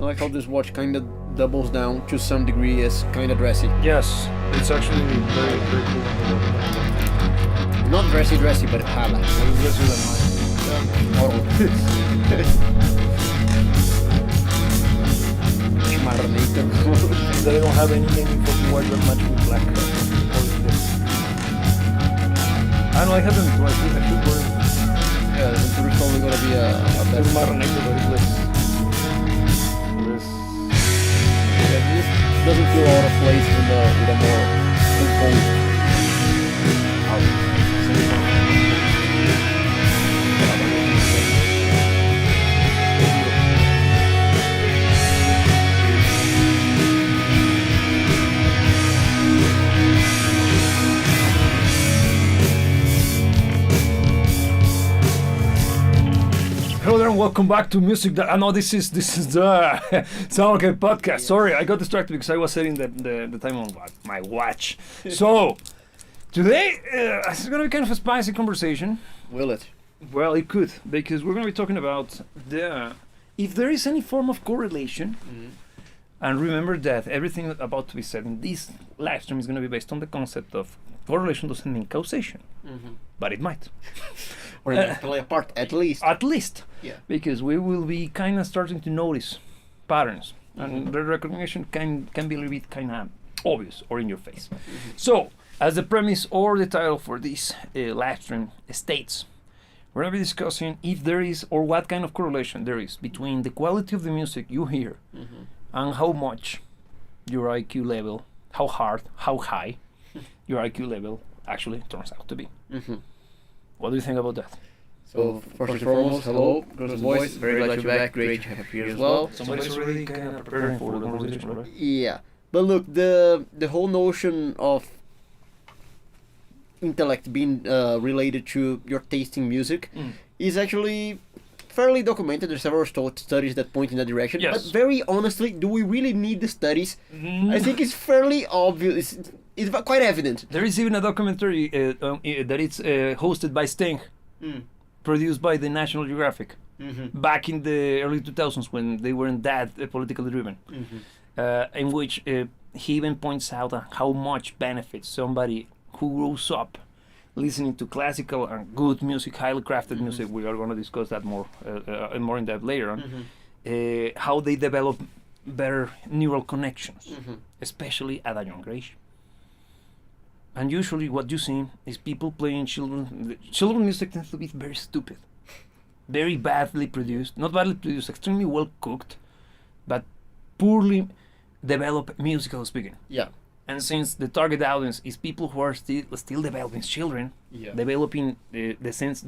I like how this watch kind of doubles down to some degree as kind of dressy. Yes, it's actually very, very cool. Not dressy, but highlight. It's dressier than Marnito. mine. They don't have any fucking white that match with black. I know I haven't. I should wear Yeah, there's probably gonna be a better. Marnito, but it's less. Yeah, this doesn't feel out of place with a more composed album. Hello there and welcome back to Music. I know this is the Sound Okay podcast. Sorry, I got distracted because I was setting the time on my watch. So today it's gonna be kind of a spicy conversation. Will it? Well, it could, because we're gonna be talking about if there is any form of correlation. And remember that everything about to be said in this live stream is going to be based on the concept of correlation doesn't mean causation, but it might. Or it might play a part, at least. At least. Yeah. Because we will be kind of starting to notice patterns, and the recognition can be a little bit kind of obvious or in your face. So, as the premise or the title for this live stream states, we're going to be discussing if there is or what kind of correlation there is between the quality of the music you hear and how much your IQ level, how high your IQ level actually turns out to be. What do you think about that? So, first and foremost, hello, Girls and Boys, very glad you're back, great to have you here as well. Somebody's already kind of preparing for the conversation, right? Yeah, but look, the whole notion of intellect being related to your tasting music is actually fairly documented. There's several studies that point in that direction. Yes. But very honestly, do we really need the studies? I think it's fairly obvious. It's quite evident. There is even a documentary that it's hosted by Sting, produced by the National Geographic, back in the early 2000s when they weren't that politically driven, in which he even points out how much benefits somebody who grows up listening to classical and good music, highly crafted music. We are going to discuss that more in depth later on. How they develop better neural connections, especially at a younger age. And usually, what you see is people playing children music tends to be very stupid, very badly produced, not badly produced, extremely well cooked, but poorly developed musical speaking. Yeah. And since the target audience is people who are still developing, children, developing the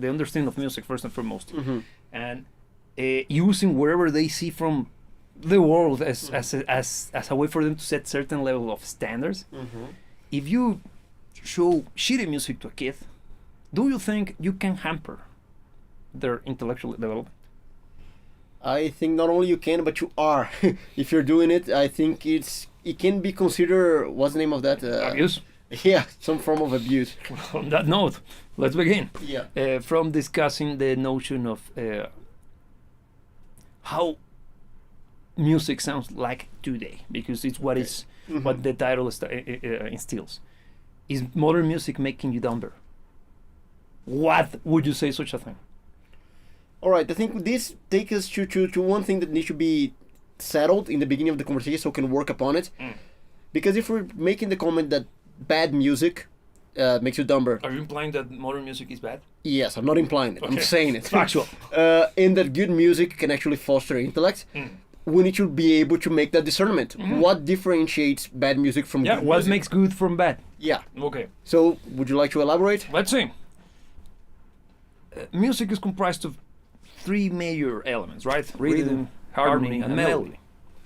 understanding of music first and foremost, and using wherever they see from the world as a way for them to set certain level of standards. If you show shitty music to a kid, do you think you can hamper their intellectual development? I think not only you can, but you are. If you're doing it, I think it can be considered, what's the name of that? Abuse? Yeah, some form of abuse. On that note, let's begin. Yeah. From discussing the notion of how music sounds like today, because it's what is what the title instills. Is modern music making you dumber? What would you say such a thing? All right, I think this takes us to one thing that needs to be settled in the beginning of the conversation so we can work upon it. Because if we're making the comment that bad music makes you dumber. Are you implying that modern music is bad? Yes, I'm not implying it. Okay. I'm saying it. Factual. And that good music can actually foster intellect. We need to be able to make that discernment. What differentiates bad music from good music? What makes good from bad? Yeah. Okay. So, would you like to elaborate? Let's see. Music is comprised of three major elements, right? Rhythm, harmony, and melody.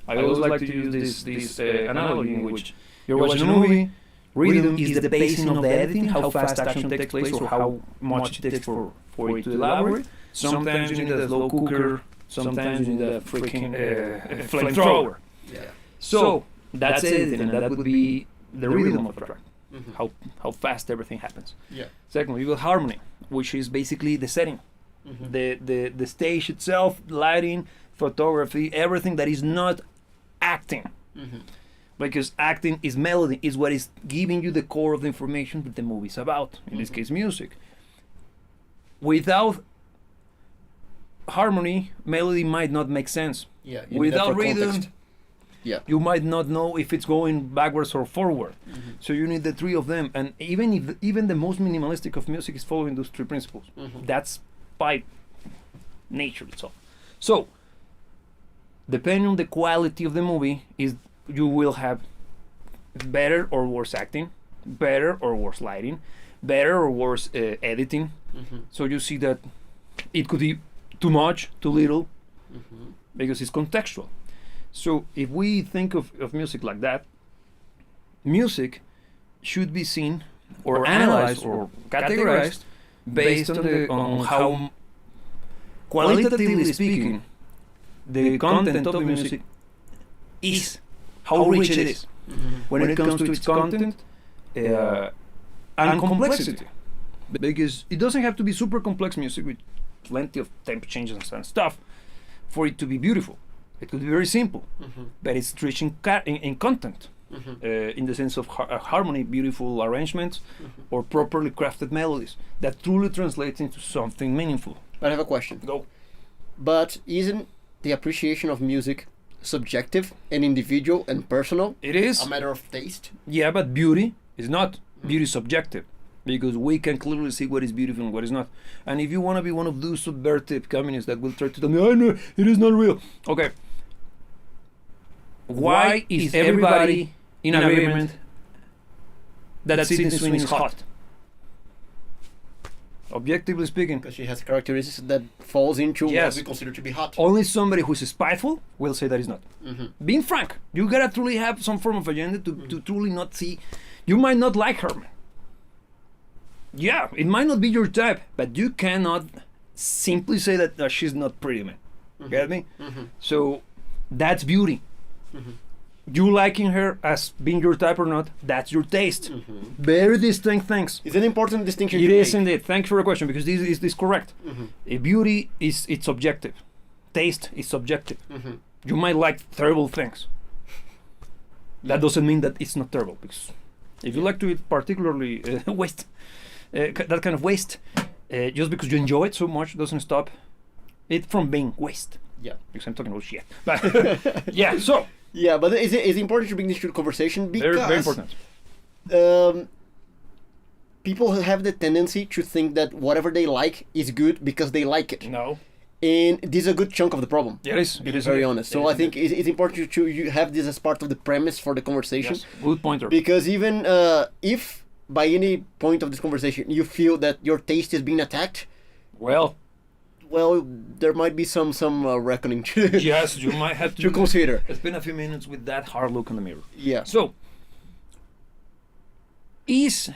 I always like to use this analogy in which you're watching a movie. Rhythm is the pacing of the editing, how fast action takes place or how much it takes for it to elaborate. Sometimes you need a slow cooker, sometimes you need a freaking flamethrower. Yeah. So that's editing, and that would be the rhythm of a track, how fast everything happens. Yeah. Secondly, you got harmony, which is basically the setting, the stage itself, lighting, photography, everything that is not acting. Because acting is melody, is what is giving you the core of the information that the movie is about, in this case music. Without harmony, melody might not make sense. Yeah. Without rhythm, yeah, you might not know if it's going backwards or forward. So you need the three of them, and even the most minimalistic of music is following those three principles. That's by nature itself. So depending on the quality of the movie, is you will have better or worse acting, better or worse lighting, better or worse editing. So you see that it could be too much, too little, because it's contextual. So if we think of music like that, music should be seen or analyzed or categorized based on how, qualitatively speaking, the content of the music is, how rich it is when it comes to its content and complexity. Because it doesn't have to be super complex music with plenty of tempo changes and stuff for it to be beautiful. It could be very simple, but it's rich in content, in the sense of harmony, beautiful arrangements, or properly crafted melodies that truly translates into something meaningful. But I have a question. Go. But isn't the appreciation of music subjective and individual and personal? It is a matter of taste. Yeah, but beauty is not. Beauty is subjective, because we can clearly see what is beautiful and what is not. And if you want to be one of those subversive communists that will try to tell me, "Oh no, it is not real," okay. Why is everybody in agreement that Sydney Sweeney is hot? Objectively speaking, Because she has characteristics that falls into Yes. what we consider to be hot. only somebody who is spiteful will say that is not. Being frank, you gotta truly have some form of agenda to truly not see. You might not like her, man. Yeah, it might not be your type, but you cannot simply say that she's not pretty, man. Get me? So that's beauty. You liking her as being your type or not, that's your taste. Very distinct things. It's an important distinction It to is make. indeed. Thanks for the question, because this is correct. Beauty it's subjective. Taste is subjective. You might like terrible things. That doesn't mean that it's not terrible, because if you like to eat particularly waste, that kind of waste, just because you enjoy it so much doesn't stop it from being waste. Yeah. Because I'm talking about shit. But yeah, so Yeah, but it's important to bring this to the conversation because very important. People have the tendency to think that whatever they like is good because they like it. No. And this is a good chunk of the problem. Yeah, it is Very honest. So I think it's important to you have this as part of the premise for the conversation. Yes, good pointer. Because even if by any point of this conversation you feel that your taste is being attacked, Well, there might be some reckoning to, yes, you might have to consider. spend a few minutes with that hard look in the mirror. Yeah. So, is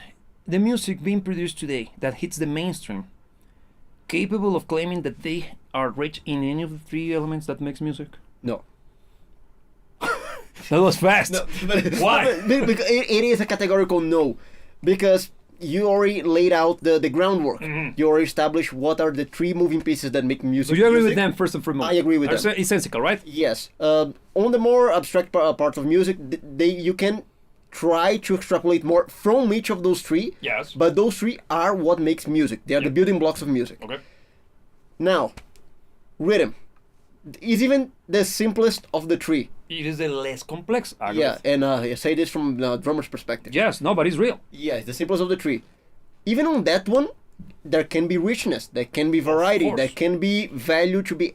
the music being produced today that hits the mainstream capable of claiming that they are rich in any of the three elements that makes music? No. That was fast. No, but Why? Because it is a categorical no. Because you already laid out the groundwork. You already established what are the three moving pieces that make music. So you agree with music. them first and foremost? I agree with them. It's sensical, right? Yes. On the more abstract parts of music, you can try to extrapolate more from each of those three. Yes. But those three are what makes music. They are the building blocks of music. Okay. Now, rhythm is even the simplest of the three. It is the less complex. I Yeah, and I say this from the drummer's perspective. Yes, no, but it's real. Yeah, it's the simplest of the three. Even on that one, there can be richness, there can be variety, course. there can be value to be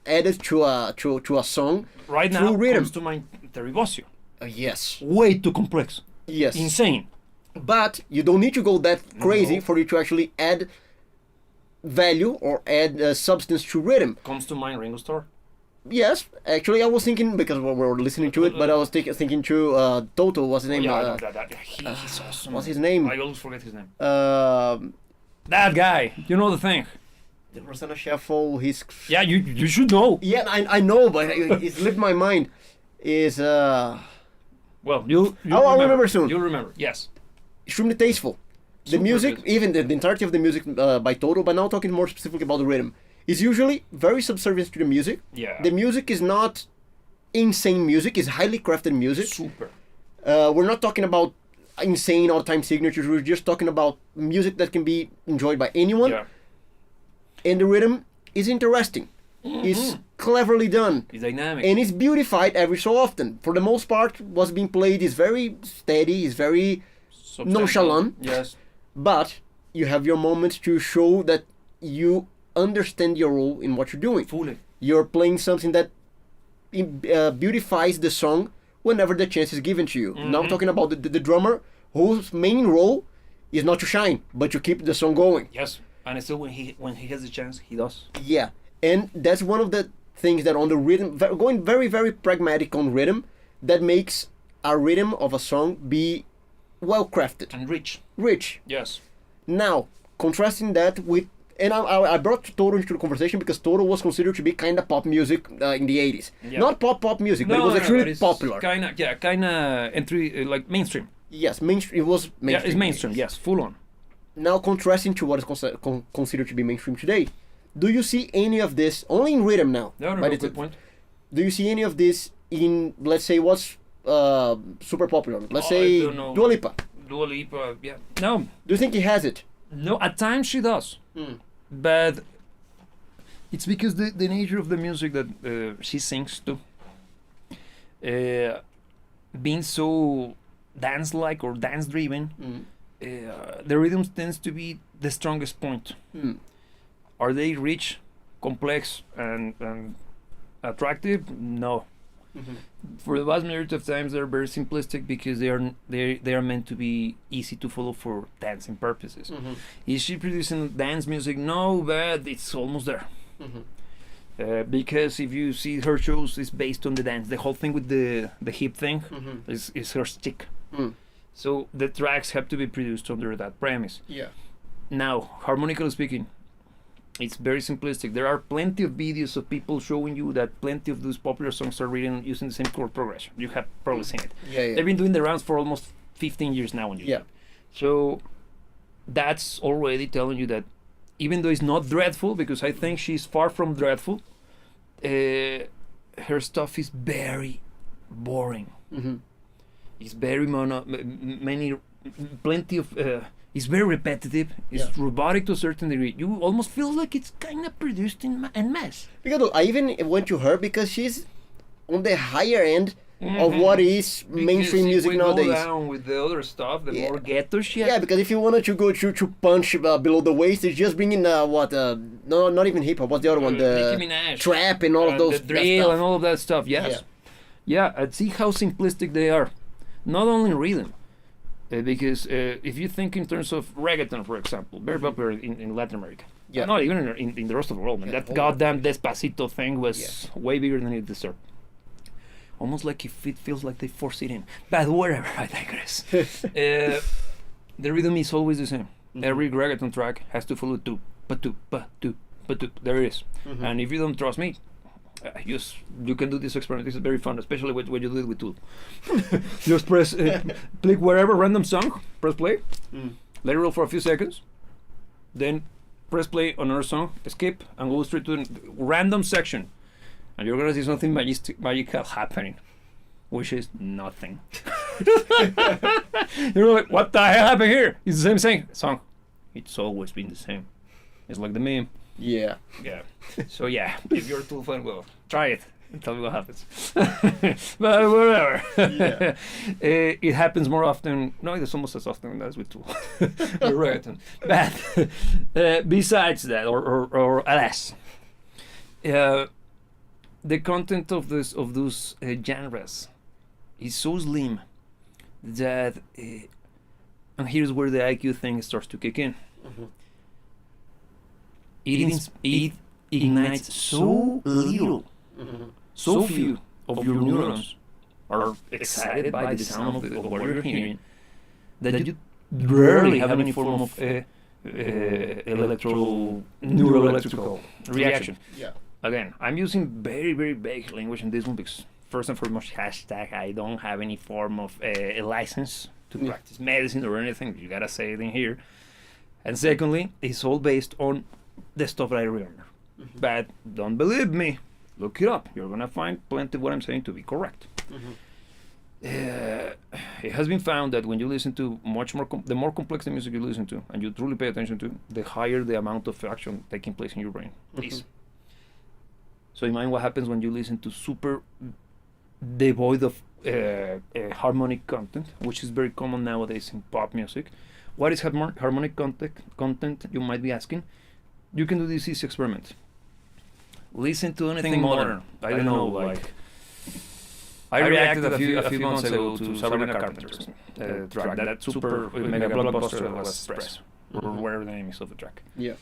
added to a song. Right now, through rhythm. comes to mind Terry Bossio. Yes. Way too complex. Yes. Insane. But you don't need to go that crazy No. for you to actually add value or add substance to rhythm. Comes to mind Ringo Starr. Yes, actually, I was thinking because we were listening to it, but I was thinking to Toto. What's his name? Yeah, he's awesome. What's his name? I always forget his name. Um, That guy. You know the thing. the Rosanna Shuffle. He's Yeah, you should know. yeah, I know, but it slipped my mind. Is Well, you'll I'll remember soon. You'll remember. Yes. extremely tasteful. The Super music, good. even the entirety of the music by Toto, but now talking more specifically about the rhythm, is usually very subservient to the music. Yeah. The music is not insane music, it's highly crafted music. Super. We're not talking about insane all-time signatures, we're just talking about music that can be enjoyed by anyone. Yeah. And the rhythm is interesting. It's cleverly done. It's dynamic. And it's beautified every so often. For the most part, what's being played is very steady, is very nonchalant. Yes. But you have your moments to show that you understand your role in what you're doing. Fully. You're playing something that beautifies the song whenever the chance is given to you. Now I'm talking about the drummer whose main role is not to shine, but to keep the song going. Yes. And still when he has the chance, he does. Yeah. And that's one of the things that on the rhythm, going very, very pragmatic on rhythm, that makes a rhythm of a song be well crafted. And rich. Rich. Yes. Now, contrasting that with, and I brought Toto into the conversation because Toto was considered to be kind of pop music in the 80s. Yeah. Not pop music, but it was actually popular. Kind of entry, like mainstream. Yes, mainstream. It was mainstream. Yeah, it's mainstream, yes, full on. Now, contrasting to what is considered to be mainstream today, do you see any of this, only in rhythm now? No, good point. Do you see any of this in, let's say, what's super popular? Let's say Dua Lipa. Dua Lipa, yeah. No. Do you think he has it? No, at times she does. But it's because the nature of the music that she sings to, being so dance-like or dance-driven, the rhythm tends to be the strongest point. Are they rich, complex, and attractive? No. For the vast majority of times, they're very simplistic because they are meant to be easy to follow for dancing purposes. Is she producing dance music? No, but it's almost there. Because if you see her shows, it's based on the dance. The whole thing with the hip thing is her stick. So the tracks have to be produced under that premise. Yeah. Now, harmonically speaking, it's very simplistic. There are plenty of videos of people showing you that plenty of those popular songs are written using the same chord progression. You have probably seen it. Yeah. They've been doing the rounds for almost 15 years now on YouTube. Yeah. So that's already telling you that even though it's not dreadful, because I think she's far from dreadful, her stuff is very boring. It's very plenty of... it's very repetitive. It's robotic to a certain degree. You almost feel like it's kind of produced in mass. Because I even went to her because she's on the higher end of what is mainstream music nowadays. Go down with the other stuff, the more ghetto shit. Yeah, because if you wanted to go to punch below the waist, it's just bringing no, not even hip hop. What's the other one? The Nicki Minaj, trap and all of those. The drill and all of that stuff. Yes. Yeah, and see how simplistic they are. Not only in rhythm. Because if you think in terms of reggaeton, for example, very popular in Latin America, not even in the rest of the world, that goddamn Despacito thing was way bigger than it deserved. Almost like if it feels like they force it in. But whatever, I digress. The rhythm is always the same. Every reggaeton track has to follow two, ba-two, ba-two, ba-two. There it is. And if you don't trust me, you can do this experiment. This is very fun, especially when you do it with Tool. Just press, click wherever random song, press play, let it roll for a few seconds, then press play on another song, skip, and go straight to the random section, and you're gonna see something magical happening, which is nothing. You're like, what the hell happened here? It's the same song. It's always been the same. It's like the meme. Yeah. So yeah, if you're a Tool fan, well, try it and tell me what happens. But whatever. It happens more often. No, it's almost as often as with Tool. Reggaeton. But besides that, or alas, the content of those genres is so slim that, and here's where the IQ thing starts to kick in. It ignites so little, so few of your neurons are excited by the sound of what you're hearing, that you rarely have any form of neuroelectrical reaction. Again, I'm using very, very vague language in this one because first and foremost, I don't have any form of a license to practice medicine or anything. You gotta say it in here. And secondly, it's all based on the stuff that I remember. But don't believe me. Look it up. You're gonna find plenty of what I'm saying to be correct. It has been found that when you listen to much more, the more complex the music you listen to, and you truly pay attention to, the higher the amount of action taking place in your brain is. So imagine what happens when you listen to super devoid of harmonic content, which is very common nowadays in pop music. What is harmonic content, you might be asking? You can do this easy experiment. Listen to anything modern. I don't know, like... I reacted a few months ago to Sabrina Carpenter's track, that super mega blockbuster that was Express, or whatever the name is of the track. Yeah.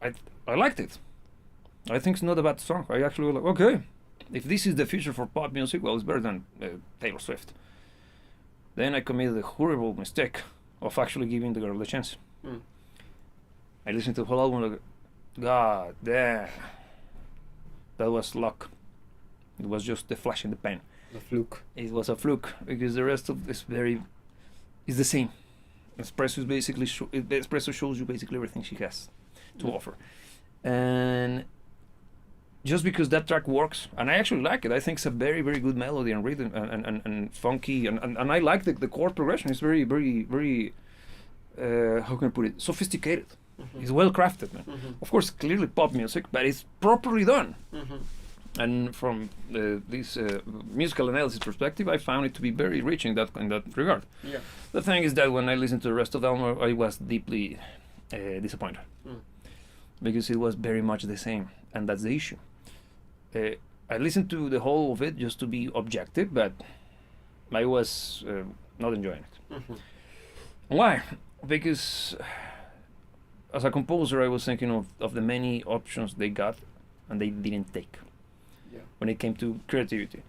I liked it. I think it's not a bad song. I actually was like, okay, if this is the future for pop music, well, it's better than Taylor Swift. Then I committed the horrible mistake of actually giving the girl a chance. I listened to the whole album like, God damn. That was luck. It was just the flash in the pan. A fluke. It was a fluke because the rest of this is the same. Espresso is basically Espresso shows you basically everything she has to offer, and just because that track works, and I actually like it. I think it's a very very good melody and rhythm and funky, and I like the chord progression. It's very very very how can I put it? Sophisticated. It's well crafted, man. Of course, clearly pop music, but it's properly done. And from this musical analysis perspective, I found it to be very rich in that regard. Yeah. The thing is that when I listened to the rest of the album, I was deeply disappointed because it was very much the same, and that's the issue. I listened to the whole of it just to be objective, but I was not enjoying it. Why? Because as a composer, I was thinking of the many options they got, and they didn't take. When it came to creativity,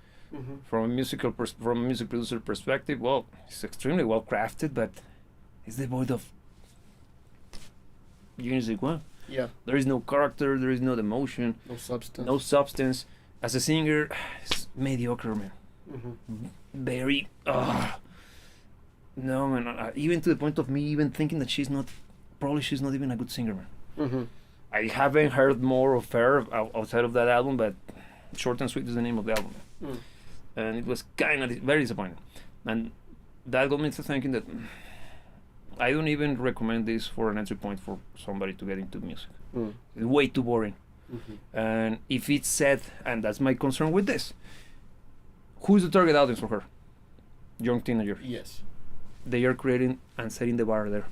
from a music producer perspective, well, it's extremely well crafted, but it's devoid of music. Well, yeah, there is no character, there is no emotion, no substance. As a singer, it's mediocre, man. Very no, man. Even to the point of me even thinking that she's not even a good singer, man. I haven't heard more of her outside of that album, but Short and Sweet is the name of the album. And it was kind of very disappointing. And that got me to thinking that I don't even recommend this for an entry point for somebody to get into music. It's way too boring. And if it's said, and that's my concern with this, who's the target audience for her? Young teenagers. Yes. They are creating and setting the bar there.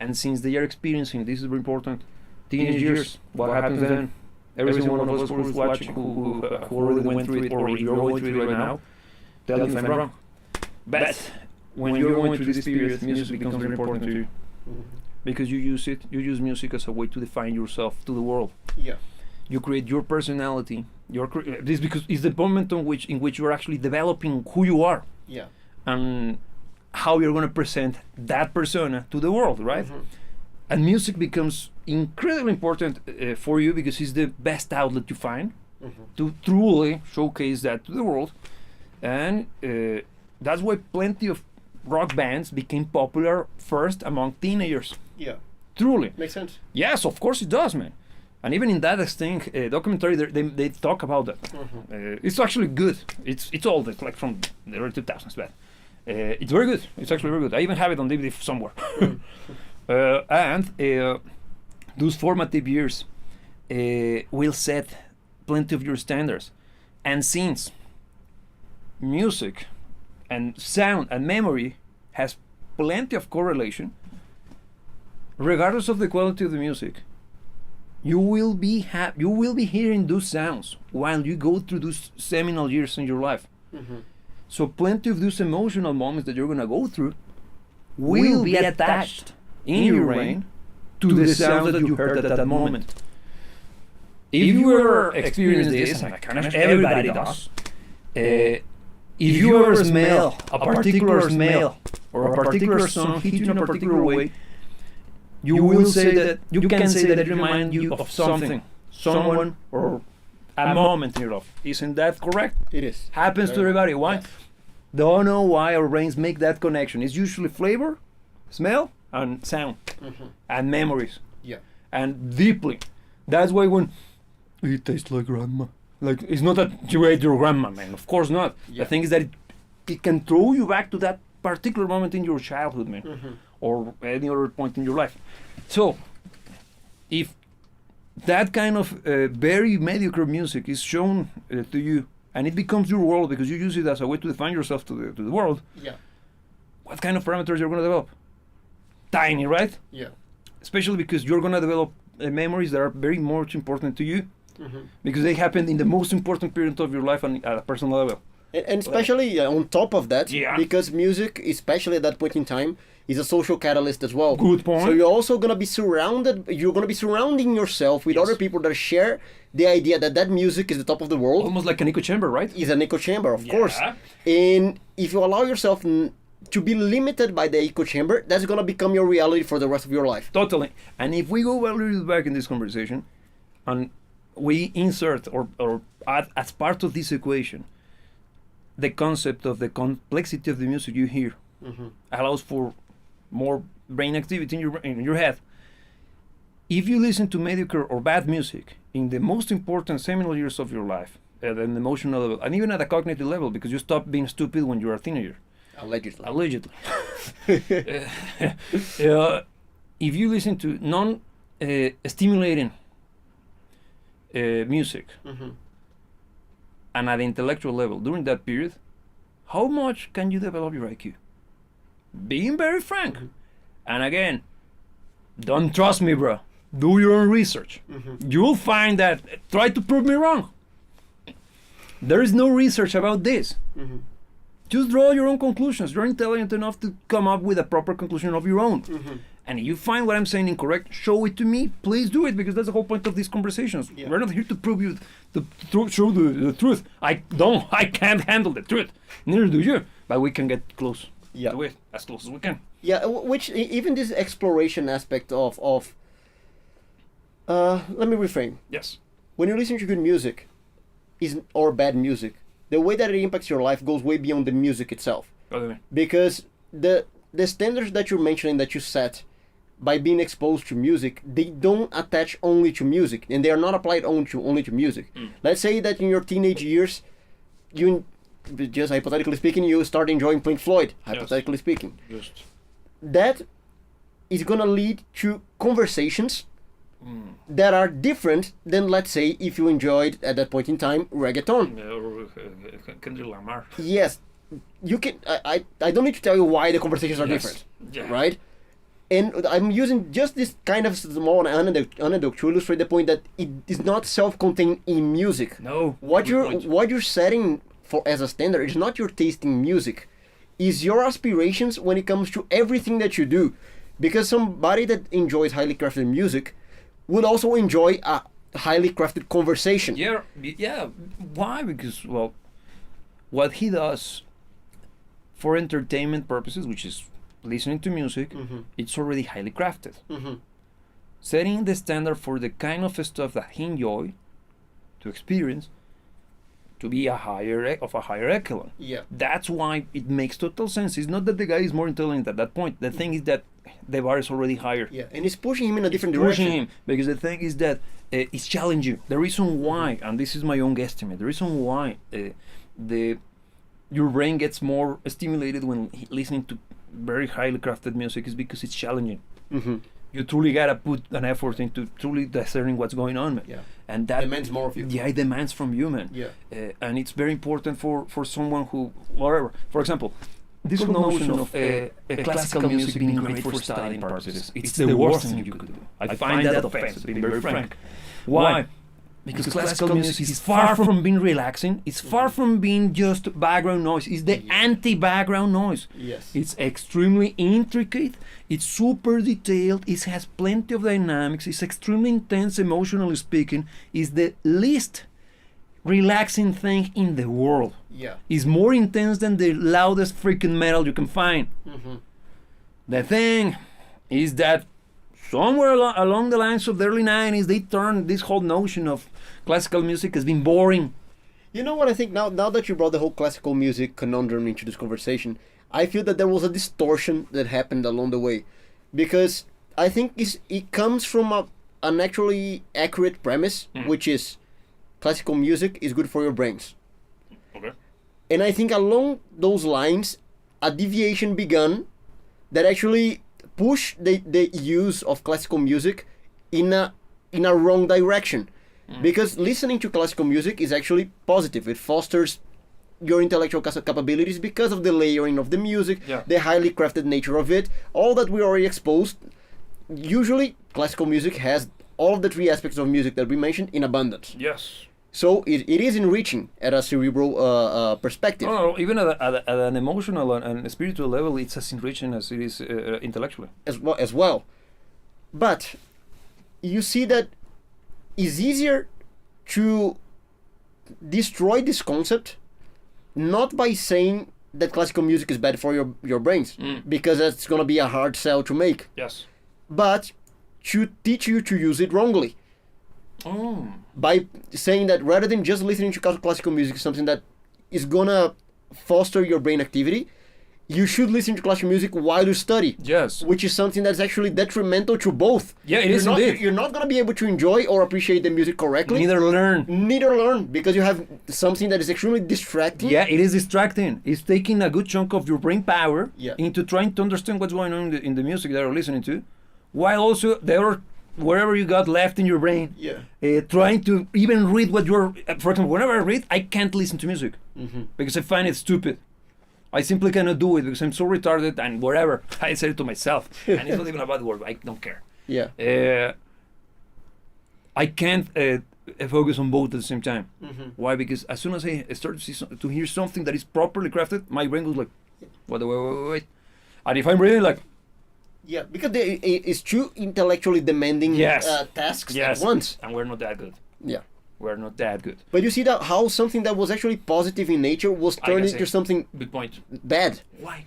And since they are experiencing, this is very important, teenage years, what happens then? Every single one of us who's watching, who already went through it, or you're going through it right now, tell me if I'm wrong. But when you're going through this period, music becomes very important to you. Because you use music as a way to define yourself to the world. Yeah. You create your personality. This because it's the moment in which you're actually developing who you are. Yeah. And how you're going to present that persona to the world, right? And music becomes incredibly important for you because it's the best outlet you find to truly showcase that to the world. And that's why plenty of rock bands became popular first among teenagers. Yeah. Truly. Makes sense. Yes, of course it does, man. And even in that extinct documentary, they talk about that. It's actually good. It's old. It's like from the early 2000s, but it's very good. It's actually very good. I even have it on DVD somewhere. And those formative years will set plenty of your standards. And since music and sound and memory has plenty of correlation, regardless of the quality of the music, you will be hearing those sounds while you go through those seminal years in your life. So plenty of those emotional moments that you're going to go through will be attached in your brain to the sounds that you heard at that moment. If you ever experience this, and kind of everybody does, if you ever smell a particular smell or a particular song hit you in a particular way, you can say that it reminds you of something, someone, or a moment in your life. Isn't that correct? It is. Happens to everybody. Why? Yes. Don't know why our brains make that connection. It's usually flavor, smell, and sound, and memories. Yeah. And deeply, That's why when it tastes like grandma, like it's not that you ate your grandma, man. Of course not. Yeah. The thing is that it can throw you back to that particular moment in your childhood, man, or any other point in your life. So, if that kind of very mediocre music is shown to you, and it becomes your world because you use it as a way to define yourself to the world, Yeah. what kind of parameters you're going to develop? Tiny, right? Yeah. Especially because you're going to develop memories that are very much important to you, because they happened in the most important period of your life and at a personal level. And especially on top of that, Yeah. because music, especially at that point in time, is a social catalyst as well. Good point. So you're also gonna be surrounding yourself with Yes. other people that share the idea that that music is the top of the world. Almost like an echo chamber, right? Is an echo chamber, of Yeah. course. And if you allow yourself to be limited by the echo chamber, that's gonna become your reality for the rest of your life. Totally. And if we go a little back in this conversation, and we insert or add as part of this equation the concept of the complexity of the music you hear, allows for more brain activity in your head. If you listen to mediocre or bad music in the most important seminal years of your life, at an emotional level, and even at a cognitive level, because you stop being stupid when you're a teenager. Allegedly. If you listen to non-stimulating music, and at the intellectual level during that period, how much can you develop your IQ? Being very frank. And again, don't trust me, bro. Do your own research. You'll find that, try to prove me wrong. There is no research about this. Just draw your own conclusions. You're intelligent enough to come up with a proper conclusion of your own. And if you find what I'm saying incorrect, show it to me. Please do it, because that's the whole point of these conversations. Yeah. We're not here to prove you show the truth. I can't handle the truth. Neither do you. But we can get close to it, as close as we can. Yeah, which even this exploration aspect of let me reframe. Yes. When you listen to good music, or bad music, the way that it impacts your life goes way beyond the music itself. What do you mean? Because the standards that you're mentioning that you set by being exposed to music, they don't attach only to music, and they are not applied only to music. Let's say that in your teenage years, you, just hypothetically speaking, you start enjoying Pink Floyd, hypothetically speaking. Just. That is gonna lead to conversations that are different than, let's say, if you enjoyed at that point in time reggaeton. Or Kendrick Lamar. Yes, you can. I don't need to tell you why the conversations are different, right? And I'm using just this kind of small anecdote to illustrate the point that it is not self-contained in music. No. What you're setting for as a standard is not your taste in music, is your aspirations when it comes to everything that you do, because somebody that enjoys highly crafted music would also enjoy a highly crafted conversation. Yeah. Why? Because, well, what he does for entertainment purposes, which is listening to music, it's already highly crafted. Setting the standard for the kind of stuff that he enjoy to experience to be of a higher echelon. Yeah. That's why it makes total sense. It's not that the guy is more intelligent at that point. The thing is that the bar is already higher. Yeah, and it's pushing him in a different direction. Pushing him, because the thing is that it's challenging you. The reason why, and this is my own guesstimate, the reason why your brain gets more stimulated when listening to very highly crafted music is because it's challenging. You truly gotta put an effort into truly discerning what's going on, man. Yeah. And that demands more of you. Yeah, it demands from you, man. Yeah. And it's very important for someone who, whatever. For example, this whole notion of classical music being great for studying purposes, it's the worst thing you could do. I find that offensive, being very frank. Why? Because classical music is far from being relaxing. It's far from being just background noise. It's the anti-background noise. Yes. It's extremely intricate. It's super detailed. It has plenty of dynamics. It's extremely intense, emotionally speaking. It's the least relaxing thing in the world. Yeah. It's more intense than the loudest freaking metal you can find. The thing is that somewhere along the lines of the early 90s, they turned this whole notion of classical music as being boring. You know what I think, now that you brought the whole classical music conundrum into this conversation, I feel that there was a distortion that happened along the way. Because I think it comes from an actually accurate premise, which is classical music is good for your brains. Okay. And I think along those lines, a deviation began that actually pushed the use of classical music in a wrong direction. Because listening to classical music is actually positive. It fosters your intellectual capabilities because of the layering of the music, the highly crafted nature of it, all that we already exposed. Usually, classical music has all of the three aspects of music that we mentioned in abundance. Yes. So it is enriching at a cerebral perspective. No, even at an emotional and spiritual level, it's as enriching as it is intellectually. As well. But you see that it's easier to destroy this concept not by saying that classical music is bad for your brains, because that's going to be a hard sell to make. Yes. But to teach you to use it wrongly. By saying that rather than just listening to classical music, something that is gonna foster your brain activity, you should listen to classical music while you study. Yes. Which is something that's actually detrimental to both. Yeah, it is indeed. You're not gonna be able to enjoy or appreciate the music correctly. Neither learn, because you have something that is extremely distracting. Yeah, it is distracting. It's taking a good chunk of your brain power into trying to understand what's going on in the music that you're listening to, while also wherever you got left in your brain, trying to even read what you're. For example, whenever I read, I can't listen to music because I find it stupid. I simply cannot do it because I'm so retarded and whatever. I said it to myself, and it's not even a bad word. I don't care. Yeah. I can't focus on both at the same time. Why? Because as soon as I start to hear something that is properly crafted, my brain goes like, wait. And if I'm reading like. Yeah, because it's two intellectually demanding tasks at once. And we're not that good. Yeah. We're not that good. But you see that how something that was actually positive in nature was turned into something good point. Bad. Why?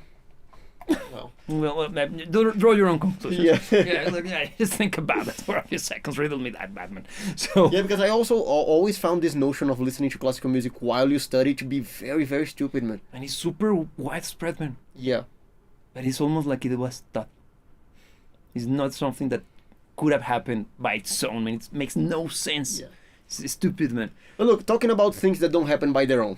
Well, draw your own conclusions. Yeah. Just think about it for a few seconds. Riddle me that, Batman. So yeah, because I also always found this notion of listening to classical music while you study to be very, very stupid, man. And it's super widespread, man. Yeah. But it's almost like it was taught. It's not something that could have happened by its own. I mean, it makes no sense. Yeah. It's stupid, man. But look, talking about things that don't happen by their own.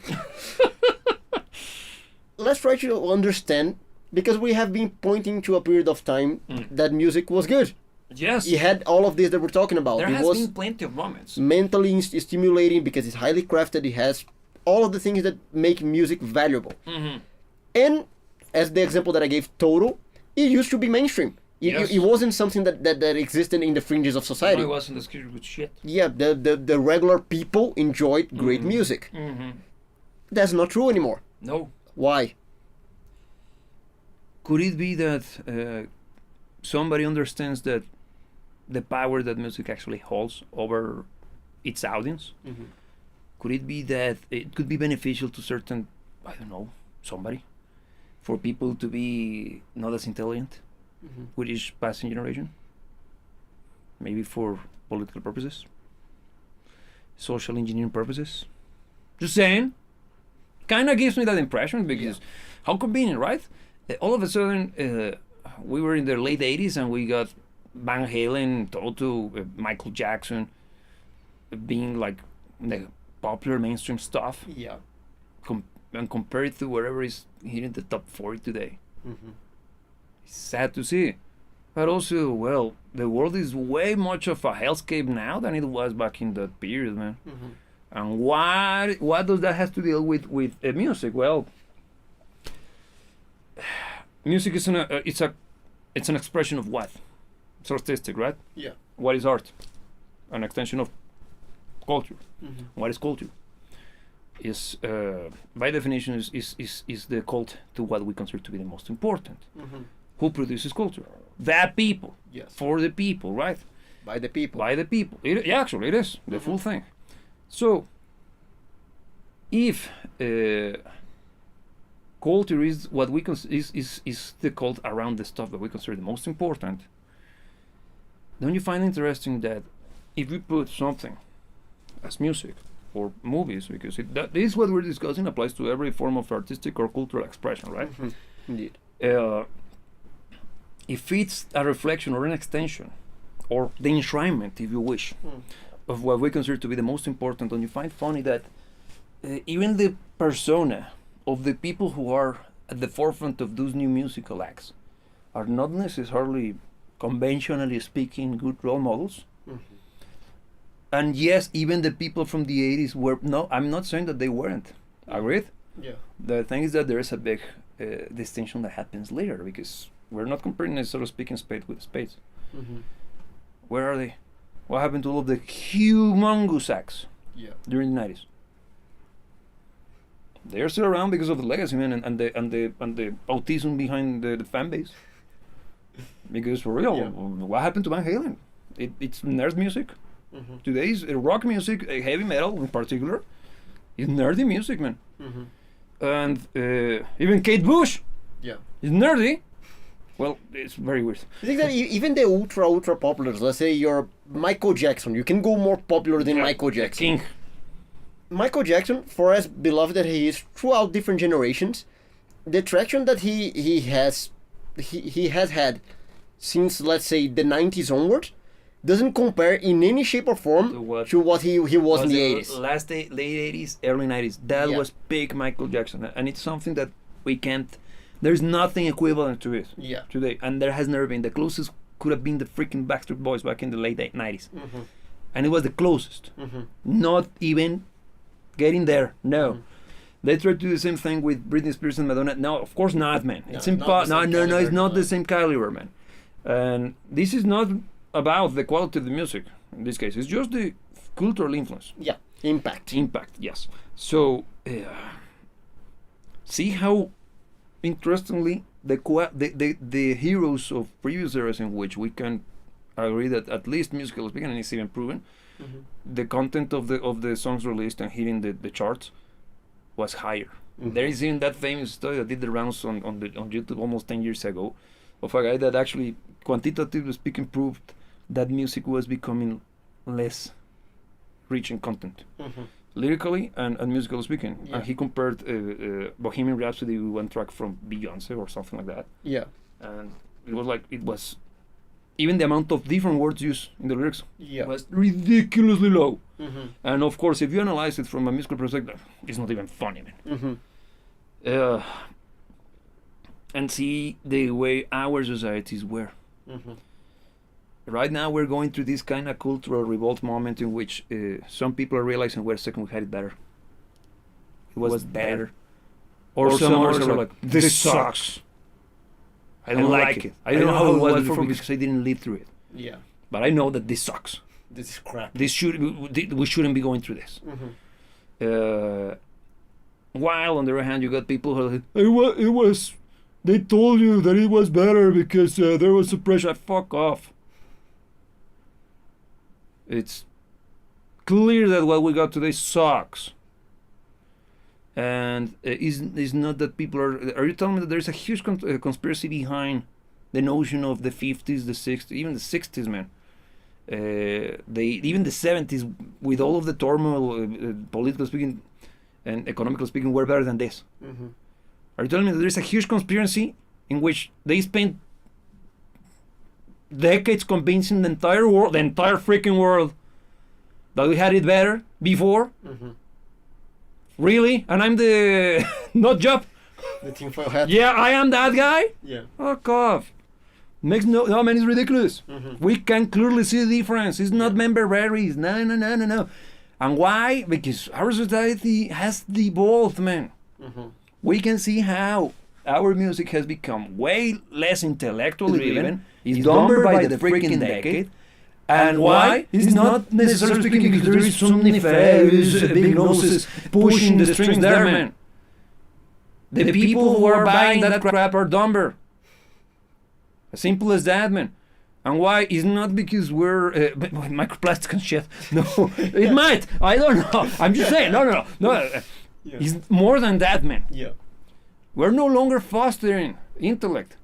Let's try to understand, because we have been pointing to a period of time that music was good. Yes. It had all of this that we're talking about. There it has was been plenty of moments. Mentally stimulating because it's highly crafted. It has all of the things that make music valuable. And as the example that I gave, Total, it used to be mainstream. It wasn't something that existed in the fringes of society. No, it wasn't as good with shit. Yeah, the regular people enjoyed great music. That's not true anymore. No. Why? Could it be that somebody understands that the power that music actually holds over its audience? Could it be that it could be beneficial to certain, I don't know, somebody, for people to be not as intelligent with each passing generation? Maybe for political purposes, social engineering purposes. Just saying. Kind of gives me that impression because how convenient, right? All of a sudden, we were in the late 80s and we got Van Halen, Toto, Michael Jackson being like the popular mainstream stuff. Yeah. And compared to whatever is hitting the top 40 today. It's sad to see. But also, well, the world is way much of a hellscape now than it was back in that period, man. And what does that have to deal with music? Well, music is it's an expression of what? It's artistic, right? Yeah. What is art? An extension of culture. What is culture? Is by definition is the cult to what we consider to be the most important. Who produces culture? The people. Yes. For the people, right? By the people. By the people. Actually, it is the full thing. So, if culture is what we is the cult around the stuff that we consider the most important, don't you find interesting that if we put something as music or movies, because this what we're discussing applies to every form of artistic or cultural expression, right? Indeed. If it's a reflection or an extension or the enshrinement, if you wish, of what we consider to be the most important. And you find funny that even the persona of the people who are at the forefront of those new musical acts are not necessarily, conventionally speaking, good role models. And yes, even the people from the 80s were, no, I'm not saying that they weren't. Agreed? Yeah. The thing is that there is a big distinction that happens later, because we're not comparing, necessarily speaking, spade with spades. Where are they? What happened to all of the humongous acts during the 90s? They're still around because of the legacy, man, and the autism behind the fan base. Because for real, what happened to Van Halen? It's nerd music. Today's rock music, heavy metal in particular, is nerdy music, man. And even Kate Bush is nerdy. Well, it's very weird. I think that even the ultra populars, let's say you're Michael Jackson, you can go more popular than Michael Jackson. King. Michael Jackson, for as beloved that he is throughout different generations, the traction that he has had since, let's say, the 90s onward, doesn't compare in any shape or form to what he was in the 80s. Late 80s, early 90s. That was big Michael Jackson. And it's something that we can't... There's nothing equivalent to it today. And there has never been. The closest could have been the freaking Backstreet Boys back in the late 90s. And it was the closest. Not even getting there. No. They tried to do the same thing with Britney Spears and Madonna. No, of course not, man. It's impossible. No, it's not the same caliber, man. And this is not about the quality of the music in this case. It's just the cultural influence. Yeah, impact, yes. So see how interestingly the heroes of previous eras, in which we can agree that at least musically speaking, and it's even proven, the content of the songs released and hitting the charts was higher. There is even that famous story that did the rounds on YouTube almost 10 years ago, of a guy that actually, quantitatively speaking, proved that music was becoming less rich in content, lyrically and musically speaking. And he compared Bohemian Rhapsody with one track from Beyonce or something like that. Yeah. And it was even the amount of different words used in the lyrics was ridiculously low. And of course, if you analyze it from a musical perspective, it's not even funny, man. And see the way our societies were. Right now we're going through this kind of cultural revolt moment in which some people are realizing, wait a second, we had it better. It was better. Or some others are like, this sucks. I don't like it. I don't know how it was before because I didn't live through it. Yeah. But I know that this sucks. This is crap. We shouldn't be going through this. While on the other hand, you got people who are like, they told you that it was better because there was suppression. Fuck off. It's clear that what we got today sucks. And it's not that people are you telling me that there's a huge conspiracy behind the notion of the 50s, the 60s, even the 60s, man? Even the 70s, with all of the turmoil, politically speaking and economically speaking, were better than this. Are you telling me that there's a huge conspiracy in which they spent decades convincing the entire world, the entire freaking world, that we had it better before? Really? And I'm the not job? The tinfoil hat. Yeah, I am that guy? Yeah. Fuck off. Makes no, man, it's ridiculous. We can clearly see the difference. It's not member berries. No. And why? Because our society has evolved, man. We can see how our music has become way less intellectually driven. It's dumber by the freaking decade. And why? It's not necessarily speaking because there is some nefarious big noses pushing the strings there, man. The people who are buying that crap are dumber. As simple as that, man. And why? It's not because we're microplastic and shit. No, it might. I don't know. I'm just saying. No. It's more than that, man. Yeah. We're no longer fostering intellect.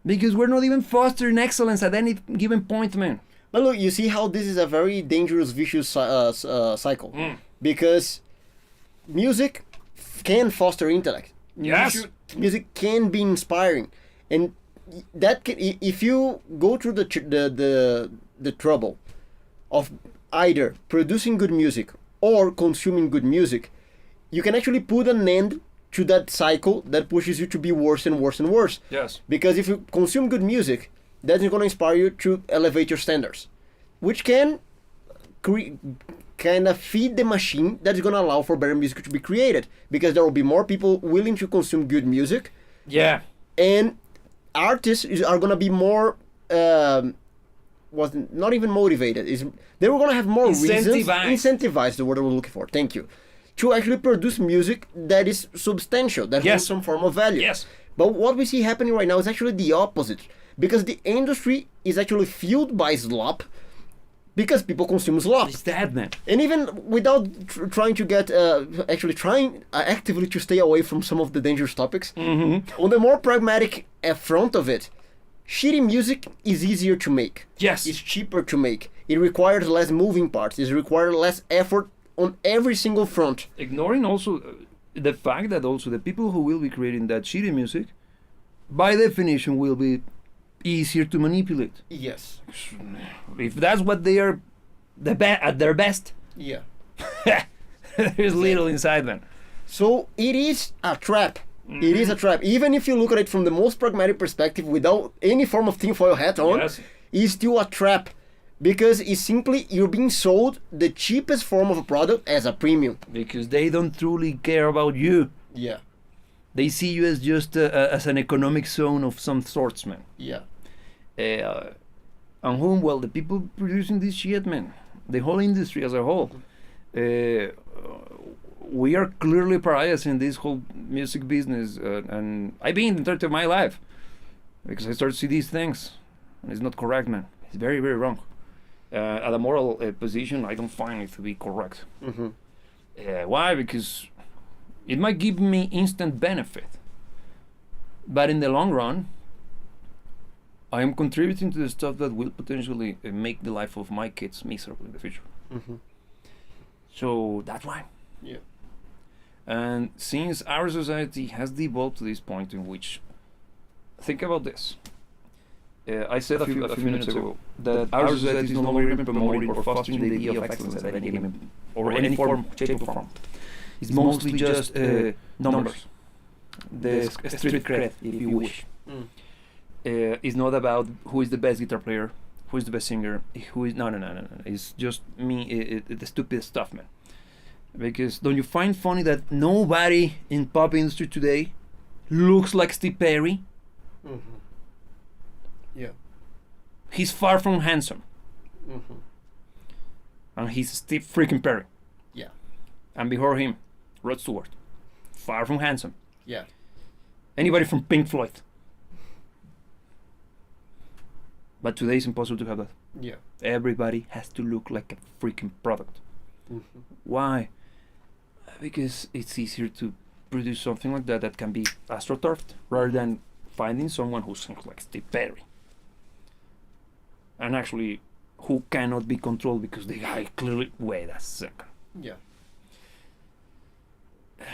Because we're not even fostering excellence at any given point, man. But look, you see how this is a very dangerous, vicious cycle. Because music can foster intellect. Yes. Music can be inspiring. And that can, if you go through the trouble of either producing good music or consuming good music, you can actually put an end to that cycle that pushes you to be worse and worse and worse. Yes. Because if you consume good music, that's going to inspire you to elevate your standards, which can kind of feed the machine that is going to allow for better music to be created, because there will be more people willing to consume good music. Yeah. And artists are going to be more not even motivated, they were going to have more reasons, incentivized, the word I was looking for, thank you, to actually produce music that is substantial, that has some form of value. Yes. But what we see happening right now is actually the opposite, because the industry is actually fueled by slop, because people consume slop. It's that, man. And even without trying to get, trying actively to stay away from some of the dangerous topics, on the more pragmatic front of it, shitty music is easier to make. Yes. It's cheaper to make. It requires less moving parts. It requires less effort on every single front. Ignoring also the fact that also the people who will be creating that shitty music, by definition, will be easier to manipulate. Yes. If that's what they are at their best, yeah, there's little inside them. So it is a trap. It is a trap. Even if you look at it from the most pragmatic perspective, without any form of tinfoil hat on, it's still a trap. Because it's simply, you're being sold the cheapest form of a product as a premium. Because they don't truly care about you. Yeah. They see you as just as an economic zone of some sorts, man. Yeah. And whom? Well, the people producing this shit, man. The whole industry as a whole. We are clearly pariahs in this whole music business. And I've been in the third of my life. Because I started to see these things. And it's not correct, man. It's very, very wrong. At a moral position, I don't find it to be correct. Why? Because it might give me instant benefit, but in the long run, I am contributing to the stuff that will potentially make the life of my kids miserable in the future. So that's why. Yeah. And since our society has devolved to this point in which, think about this. I said a few minutes ago that our society is no longer even promoting or fostering the idea of excellence at any given or any form, shape or form. It's mostly just numbers. The street cred, if you wish. It's not about who is the best guitar player, who is the best singer, who is... No. It's just me, the stupid stuff, man. Because don't you find funny that nobody in pop industry today looks like Steve Perry? Yeah. He's far from handsome. And he's Steve freaking Perry. Yeah. And before him, Rod Stewart. Far from handsome. Yeah. Anybody from Pink Floyd. But today it's impossible to have that. Yeah. Everybody has to look like a freaking product. Why? Because it's easier to produce something like that can be astroturfed rather than finding someone who sings like Steve Perry. And actually, who cannot be controlled because the guy clearly... Wait a second. Yeah.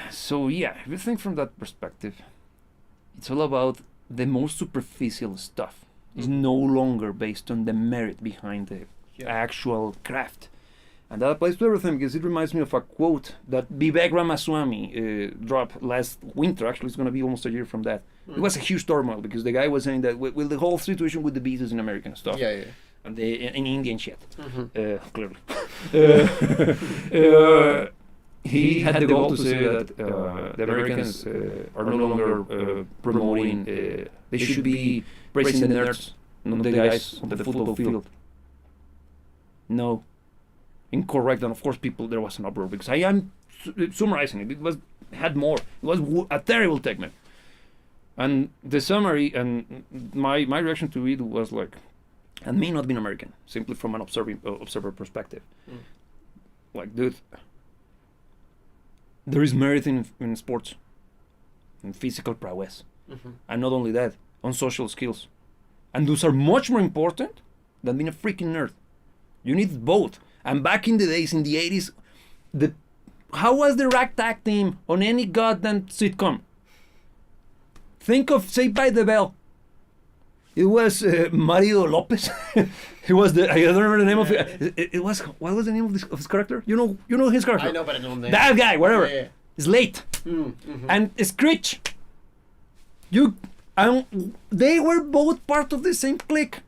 So yeah, if you think from that perspective, it's all about the most superficial stuff. It's no longer based on the merit behind the actual craft. And that applies to everything because it reminds me of a quote that Vivek Ramaswamy dropped last winter. Actually, it's going to be almost a year from that. It was a huge turmoil because the guy was saying that with the whole situation with the Beatles in America and stuff. Yeah. And in Indian shit. Clearly. He had the goal to say that the Americans are no longer promoting, they should be praising the nerds, not the guys on the football field. No. Incorrect, and of course there was an uproar because I am summarizing it. It had more. It was a terrible segment. And the summary and my reaction to it was like, and me not being American, simply from an observer perspective. Like, dude, there is merit in sports, in physical prowess, and not only that, on social skills. And those are much more important than being a freaking nerd. You need both. And back in the days, in the 80s, how was the ragtag team on any goddamn sitcom? Think of Saved by the Bell. It was Mario Lopez. He was the. I don't remember the name of it. It was. What was the name of his character? You know his character. I know, but I don't know the name. That guy, whatever. Yeah. Slate and Screech. They were both part of the same clique.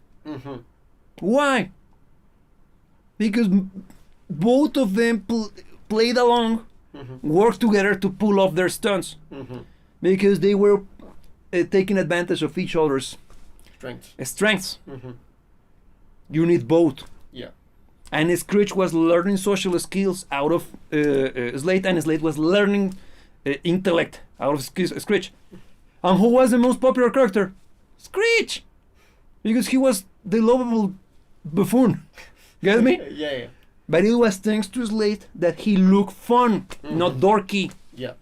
Why? Because both of them played along, worked together to pull off their stunts. Because they were taking advantage of each other's strengths. You need both. Yeah. And Screech was learning social skills out of Slate, and Slate was learning intellect out of Screech. And who was the most popular character? Screech! Because he was the lovable buffoon. Get me? Yeah. But it was thanks to Slate that he looked fun, not dorky. Yeah.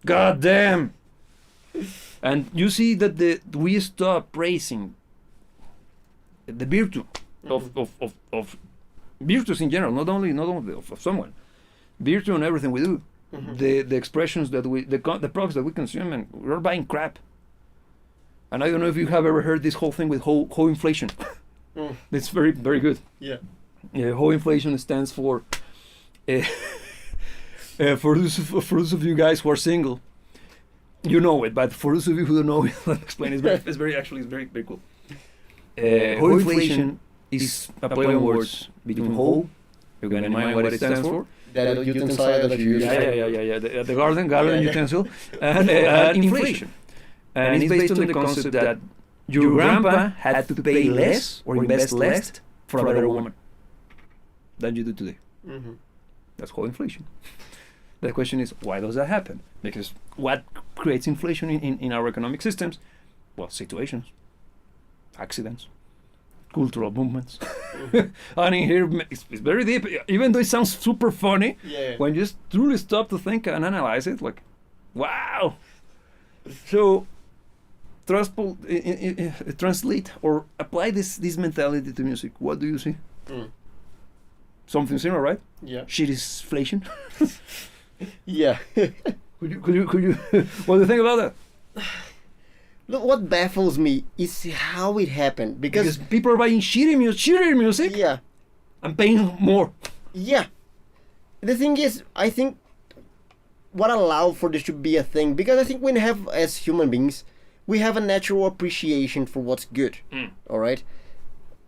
God damn! And you see that we stop praising the virtue of virtues in general, not only of someone. Virtue in everything we do. The expressions that the products that we consume, and we're buying crap. And I don't know if you have ever heard this whole thing with whole inflation. It's very, very good. Yeah. Whole inflation stands for those of you guys who are single, you know it, but for those of you who don't know it, I'll explain. It's very, very cool. Whole inflation is a play on words between whole, you got in mind what it stands for? That utensil that you use. Yeah. The garden utensil, and inflation. And it's based on the concept that your grandpa had to pay less or invest less for a better woman than you do today. That's whole inflation. The question is, why does that happen? Because what creates inflation in our economic systems? Well, situations, accidents, cultural movements. And in here, it's very deep. Even though it sounds super funny, when you just truly stop to think and analyze it, like, wow. So, translate or apply this mentality to music. What do you see? Something similar, right? Yeah. Shit is inflation. Yeah. Could you? What do you think about that? Look, what baffles me is how it happened because people are buying shitty music. Yeah. And paying more. Yeah. The thing is, I think what allowed for this to be a thing, because I think we have, as human beings, we have a natural appreciation for what's good. All right.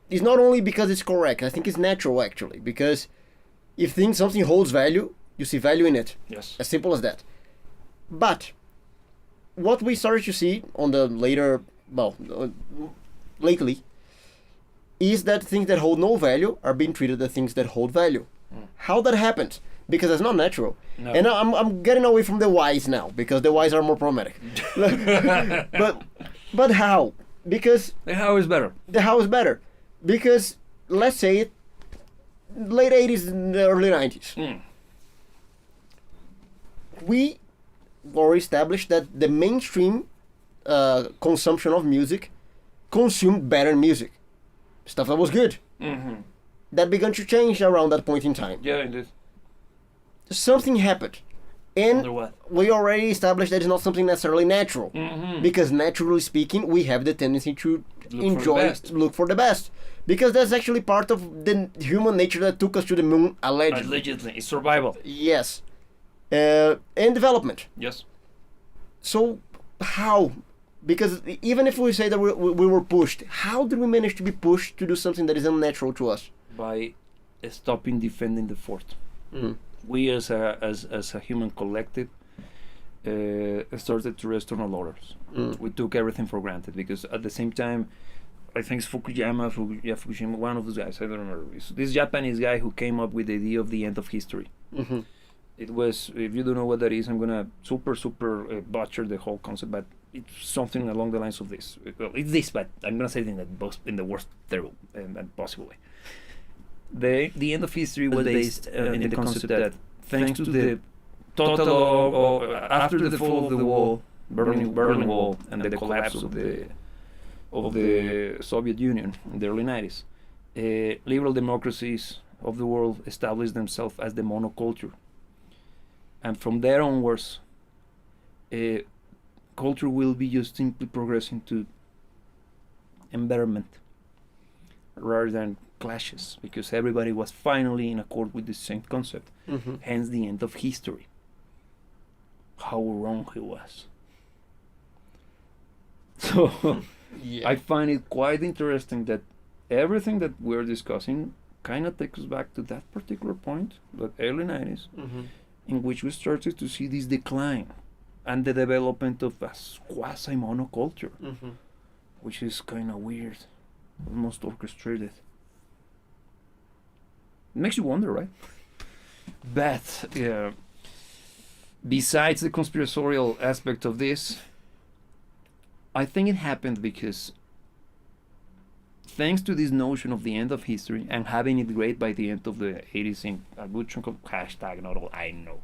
It's not only because it's correct. I think it's natural actually, because if something holds value, you see value in it. Yes. As simple as that. But what we started to see on the lately, is that things that hold no value are being treated as things that hold value. How that happens? Because it's not natural. No. And I'm getting away from the whys now, because the whys are more problematic. but how? Because the how is better. The how is better. Because let's say it, late 80s and early 90s. We already established that the mainstream consumption of music consumed better music. Stuff that was good. That began to change around that point in time. Yeah, it did. Something happened. And what? we already established that it's not something necessarily natural. Because naturally speaking, we have the tendency to look for the best. Because that's actually part of the human nature that took us to the moon, allegedly. Allegedly. It's survival. Yes. And development. Yes. So, how? Because even if we say that we were pushed, how did we manage to be pushed to do something that is unnatural to us? By stopping defending the fort. We as a human collective started to rest on our laurels. We took everything for granted, because at the same time, I think it's Fukushima, one of those guys, I don't remember. It's this Japanese guy who came up with the idea of the end of history. It was, if you don't know what that is, I'm gonna super butcher the whole concept, but it's something along the lines of this. Well, it's this, but I'm gonna say it in the worst terrible and possible way. The end of history was based in the concept that thanks to the total after the fall of the wall, Berlin Wall, and the collapse of the Soviet Union in the early 90s, liberal democracies of the world established themselves as the monoculture. And from there onwards, culture will be just simply progressing to environment rather than clashes, because everybody was finally in accord with the same concept. Hence the end of history. How wrong he was. So Yeah. I find it quite interesting that everything that we're discussing kind of takes us back to that particular point, the early 90s, in which we started to see this decline and the development of a quasi monoculture, which is kind of weird, almost orchestrated. It makes you wonder, right? But besides the conspiratorial aspect of this, I think it happened because thanks to this notion of the end of history and having it great by the end of the 80s in a good chunk of hashtag, not all I know.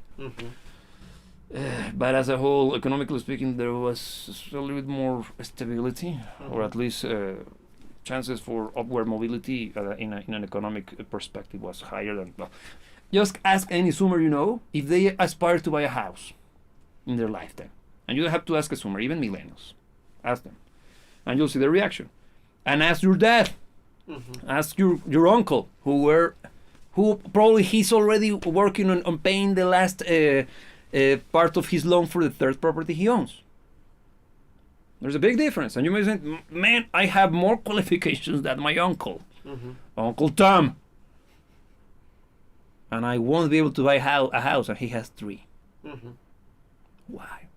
But as a whole, economically speaking, there was a little bit more stability, or at least chances for upward mobility in an economic perspective was higher than. Well, just ask any Zoomer you know if they aspire to buy a house in their lifetime. And you don't have to ask a Zoomer, even millennials. Ask them. And you'll see their reaction. And ask your dad. Ask your uncle, who probably he's already working on paying the last part of his loan for the third property he owns. There's a big difference. And you may say, man, I have more qualifications than my uncle. Uncle Tom. And I won't be able to buy a house, and he has 3. Why?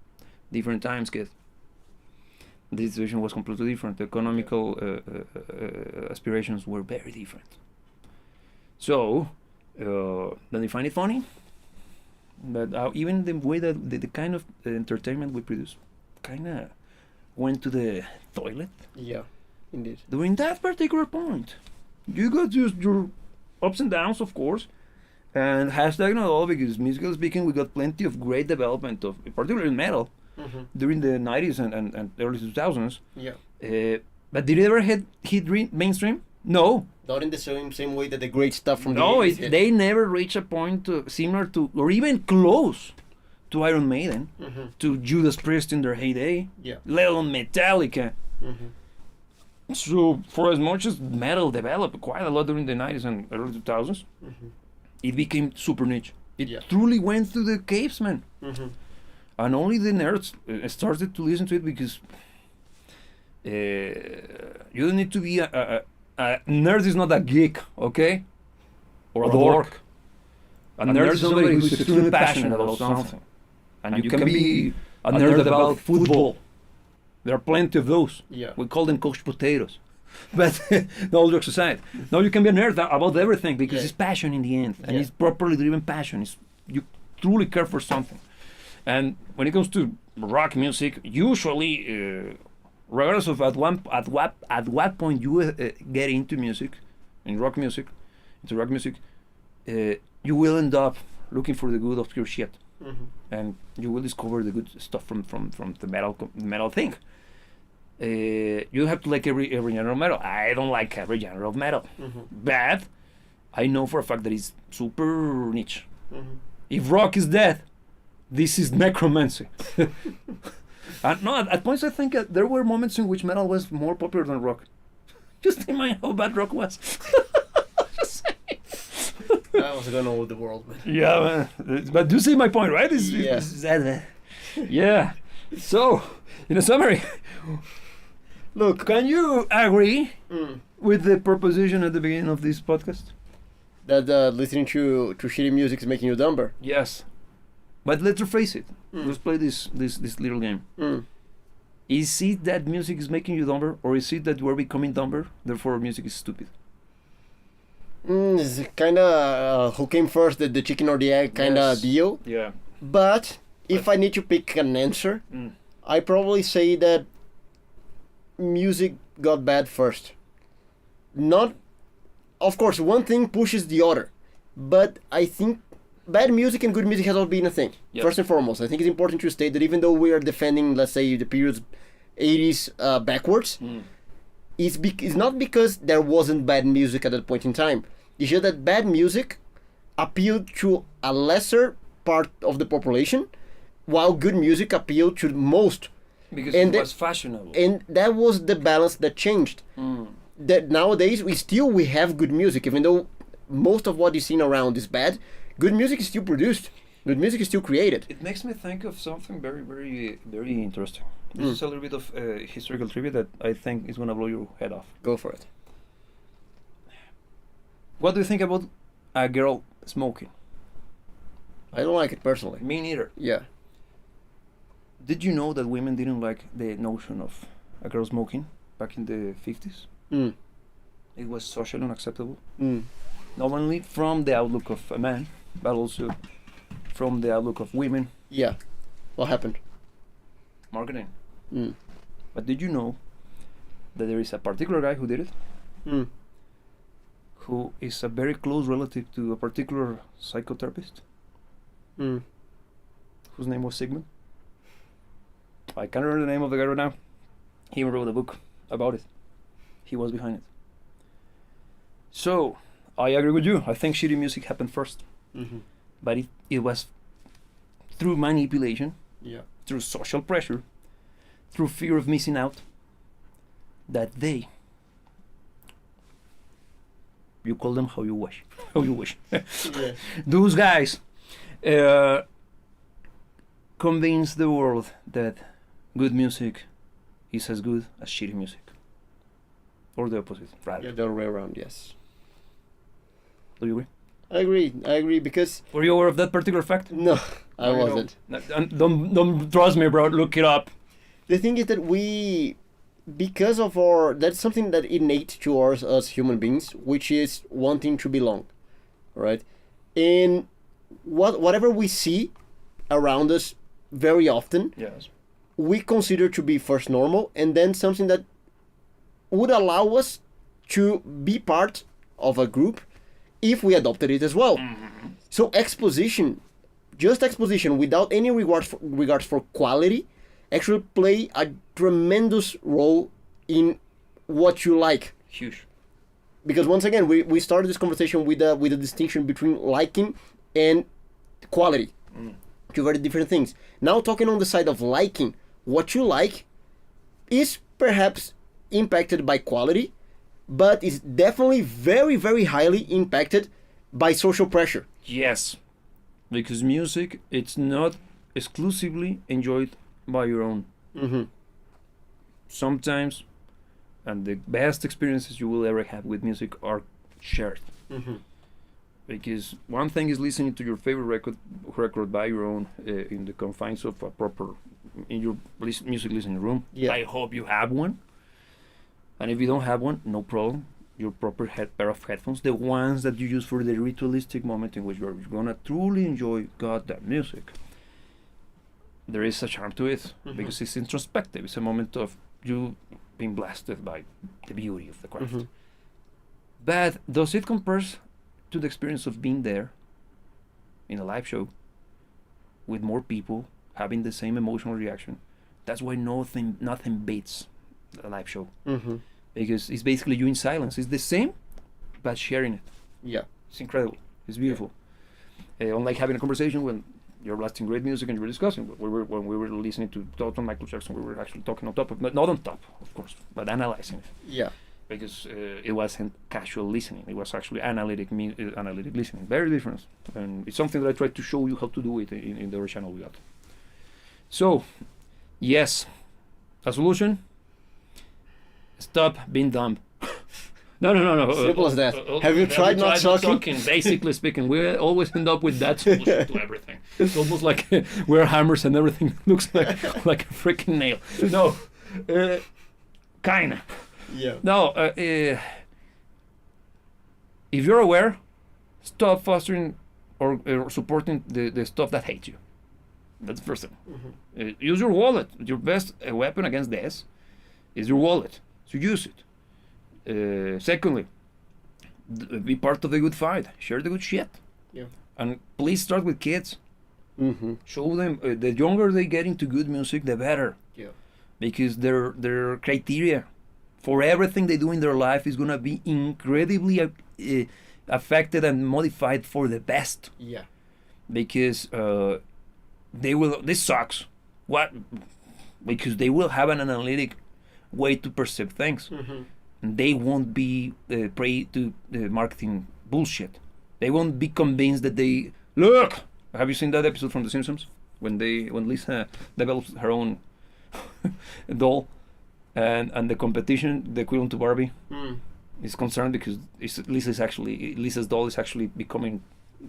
Different times, kid. The situation was completely different. The economical aspirations were very different. So, then you find it funny that even the way that the kind of entertainment we produce kind of went to the toilet. Yeah, indeed. During that particular point, you got your ups and downs, of course, and hashtag not all, because musically speaking, we got plenty of great development of, particularly in metal, during the 90s and early 2000s. Yeah. But did it ever hit mainstream? No. Not in the same way that the great stuff from No, the 80s did. they never reached a point similar to, or even close to Iron Maiden, to Judas Priest in their heyday, let alone Metallica. So, for as much as metal developed quite a lot during the 90s and early 2000s, it became super niche. It truly went to the caves, man. And only the nerds started to listen to it, because you don't need to be a nerd is not a geek, okay? Or a dork. A nerd is somebody who's extremely passionate about something. And you can be a nerd about football. There are plenty of those. We call them Coach Potatoes. But all jokes aside, no, you can be a nerd about everything, because it's passion in the end, and it's properly driven passion. You truly care for something. And when it comes to rock music, usually, regardless of at what point you get into music, into rock music, you will end up looking for the good obscure shit, and you will discover the good stuff from the metal thing. You have to like every genre of metal. I don't like every genre of metal, but I know for a fact that it's super niche. If rock is dead, this is necromancy. And no, at points I think there were moments in which metal was more popular than rock. Just think how bad rock was. Just saying. I was gonna know the world, man. Yeah, man. But do you see my point, right? Yeah. So, in a summary, look, can you agree with the proposition at the beginning of this podcast? That listening to shitty music is making you dumber. Yes. But let's rephrase it. Let's play this little game. Is it that music is making you dumber, or is it that you are becoming dumber, therefore music is stupid? It's kind of who came first, the chicken or the egg kind of deal. Yeah. But if I need to pick an answer, I probably say that music got bad first. Not, of course, one thing pushes the other, but I think bad music and good music has always been a thing. First and foremost, I think it's important to state that even though we are defending, let's say, the periods 80s backwards, it's not because there wasn't bad music at that point in time. It's just that bad music appealed to a lesser part of the population, while good music appealed to most. Because And it was fashionable. And that was the balance that changed. That nowadays we have good music, even though most of what is seen around is bad. Good music is still produced. Good music is still created. It makes me think of something very, very, very interesting. This is a little bit of historical trivia that I think is going to blow your head off. Go for it. What do you think about a girl smoking? I don't like it personally. Me neither. Yeah. Did you know that women didn't like the notion of a girl smoking back in the 50s? It was socially unacceptable. Not only from the outlook of a man, but also from the outlook of women. Yeah. What happened? Marketing. But did you know that there is a particular guy who did it? Who is a very close relative to a particular psychotherapist? Whose name was Sigmund? I can't remember the name of the guy right now. He wrote a book about it. He was behind it. So, I agree with you. I think shitty music happened first. But it was through manipulation, through social pressure, through fear of missing out, that they, you call them how you wish, those guys convince the world that good music is as good as shitty music. Or the opposite, rather. Yeah, the other way around, yes. Do you agree? I agree because... Were you aware of that particular fact? No, I wasn't. No, don't trust me, bro. Look it up. The thing is that we... Because of that's something that innate to us human beings, which is wanting to belong, right? And whatever we see around us very often, yes, we consider to be first normal, and then something that would allow us to be part of a group if we adopted it as well. So exposition, just exposition without any regards for quality, actually play a tremendous role in what you like. Huge. Because once again, we started this conversation with a distinction between liking and quality. Two very different things. Now talking on the side of liking, what you like is perhaps impacted by quality, but is definitely very, very highly impacted by social pressure. Yes, because music, it's not exclusively enjoyed by your own. Sometimes, and the best experiences you will ever have with music are shared. Because one thing is listening to your favorite record by your own in the confines of a proper in your music listening room. Yeah. I hope you have one. And if you don't have one, no problem. Your proper pair of headphones, the ones that you use for the ritualistic moment in which you're gonna truly enjoy goddamn music. There is a charm to it because it's introspective. It's a moment of you being blasted by the beauty of the craft. But does it compare to the experience of being there in a live show with more people having the same emotional reaction? That's why nothing beats a live show. Because it's basically you in silence. It's the same, but sharing it. Yeah. It's incredible. It's beautiful. Unlike having a conversation when you're blasting great music and you're discussing. When we were listening to Total Michael Jackson, we were actually talking on top of, not on top, of course, but analyzing it. Yeah. Because it wasn't casual listening. It was actually analytic listening. Very different. And it's something that I tried to show you how to do it in the other channel we got. So, yes, a solution. Stop being dumb. No. Simple as that. Have you tried not talking? Basically speaking, we always end up with that solution to everything. It's almost like we're hammers and everything looks like a freaking nail. No, kinda. Yeah. No, if you're aware, stop fostering or supporting the stuff that hates you. That's the first thing. Use your wallet. Your best weapon against this is your wallet. So use it. Secondly, be part of the good fight. Share the good shit. Yeah. And please start with kids. Show them the younger they get into good music, the better. Yeah. Because their criteria for everything they do in their life is gonna be incredibly affected and modified for the best. Yeah. Because they will. This sucks. What? because they will have an analytic way to perceive things. And they won't be prey to marketing bullshit. They won't be convinced that they look. Have you seen that episode from The Simpsons when Lisa develops her own doll, and the competition, the equivalent to Barbie, is concerned because Lisa's doll is actually becoming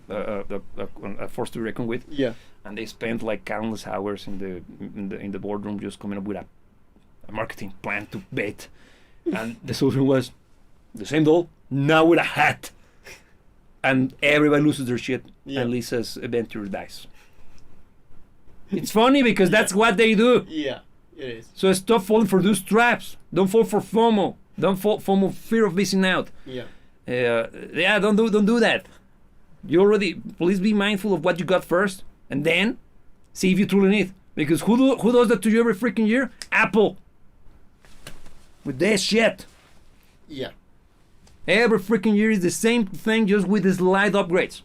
a force to reckon with. Yeah. And they spent like countless hours in the boardroom just coming up with a marketing plan to bet. And the solution was the same doll, now with a hat. And everybody loses their shit, and Lisa's adventure dies. It's funny because that's what they do. Yeah, it is. So stop falling for those traps. Don't fall for FOMO. Don't fall FOMO, fear of missing out. Don't do that. Please be mindful of what you got first, and then see if you truly need. Because who does that to you every freaking year? Apple. With their shit. Yeah. Every freaking year is the same thing, just with the slight upgrades.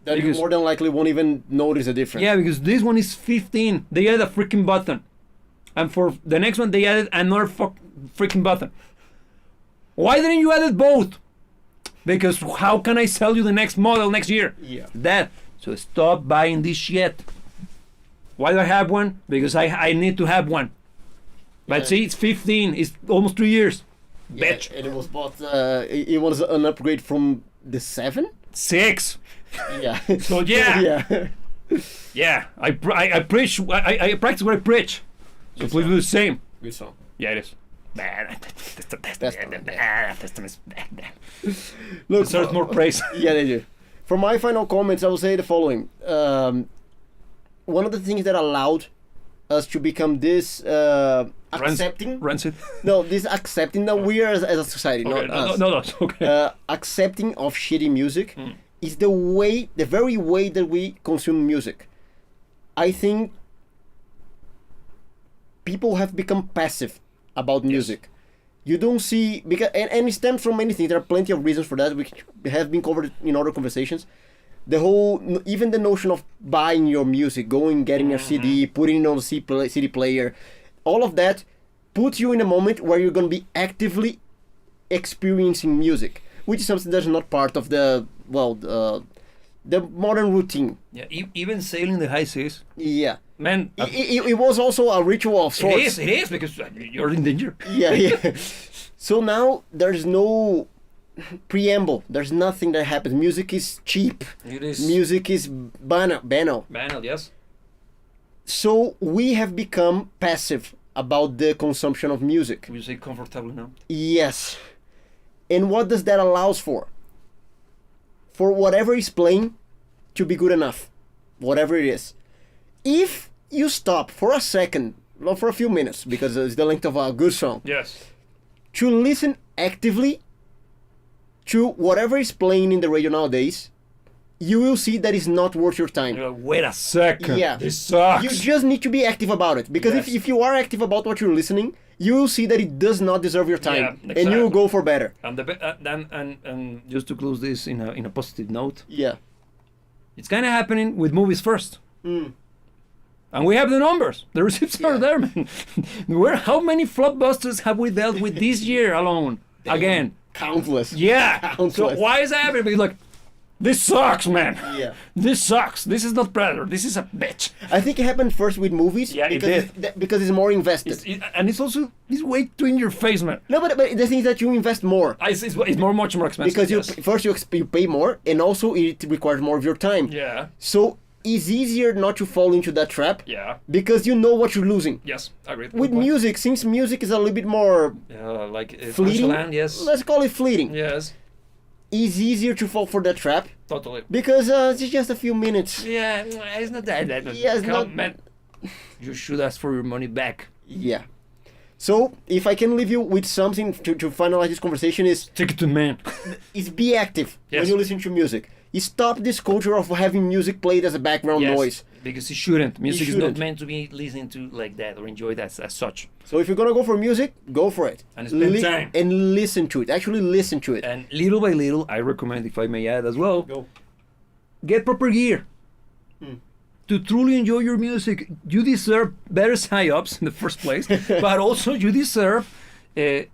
That you more than likely won't even notice a difference. Yeah, because this one is 15. They added a freaking button. And for the next one, they added another freaking button. Why didn't you add it both? Because how can I sell you the next model next year? Yeah. So stop buying this shit. Why do I have one? Because I need to have one. But see, it's 15. It's almost 3 years. Yeah, Bitch. and it was bought. It was an upgrade from the 7. 6. Yeah. So yeah. Yeah. Yeah. I preach. I practice what I preach. So please do the same. Good song. Yeah, it is. Look, deserves more praise. Yeah, they do. For my final comments, I will say the following. One of the things that allowed us to become this accepting. Rancid. No, this accepting that we are as a society, Okay, not us. No, okay. Accepting of shitty music is the very way that we consume music. I think people have become passive about music. You don't see, because and it stems from many things. There are plenty of reasons for that, which have been covered in other conversations. Even the notion of buying your music, getting your CD, putting it on the CD player, all of that puts you in a moment where you're going to be actively experiencing music, which is something that's not part of the modern routine. Yeah, even sailing the high seas. Yeah. Man, it was also a ritual of sorts. It is because you're in danger. Yeah. So now there's no preamble. There's nothing that happens. Music is cheap. It is. Music is banal. Banal, yes. So we have become passive about the consumption of music. Would you say comfortable now? Yes. And what does that allows for? For whatever is playing to be good enough. Whatever it is. If you stop for a second, not for a few minutes, because it's the length of a good song. Yes. To listen actively to whatever is playing in the radio nowadays, you will see that it's not worth your time. Wait a second. Yeah. This sucks. You just need to be active about it. Because if you are active about what you're listening, you will see that it does not deserve your time. Yeah, exactly. And you will go for better. And and just to close this in a positive note. Yeah. It's kind of happening with movies first. And we have the numbers. The receipts are there, man. How many flopbusters have we dealt with this year alone? Again. Countless. Yeah. Countless. So why is that happening? Because like, this sucks, man. Yeah. This sucks. This is not Predator. This is a bitch. I think it happened first with movies. Yeah, because it's more invested. And it's also, it's way too in your face, man. No, but the thing is that you invest more. It's much more expensive. Because first you pay more, and also it requires more of your time. Yeah. So it's easier not to fall into that trap. Yeah. Because you know what you're losing. Yes, I agree. With music, since music is a little bit more fleeting. Yes. Let's call it fleeting. Yes. It's easier to fall for that trap. Totally. Because it's just a few minutes. Yeah, it's not that. Yeah, it's not. Man. You should ask for your money back. Yeah. So, if I can leave you with something to finalize this conversation is... Take it to man. Is be active when you listen to music. Stop this culture of having music played as a background noise. Because it shouldn't. Music is not meant to be listened to like that or enjoyed as such. So if you're gonna go for music, go for it. And spend time. And listen to it. Actually listen to it. And little by little, I recommend, if I may add as well, Go. Get proper gear. to truly enjoy your music, you deserve better psyops in the first place, but also you deserve a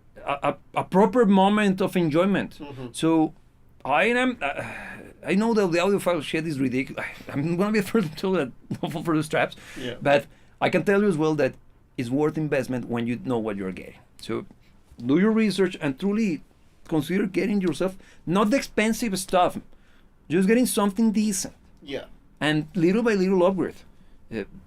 proper moment of enjoyment. So I know that the audiophile shit is ridiculous. I'm gonna be the first to tell that no for the straps, but I can tell you as well that it's worth investment when you know what you're getting. So do your research and truly consider getting yourself not the expensive stuff, just getting something decent. Yeah. And little by little upgrade,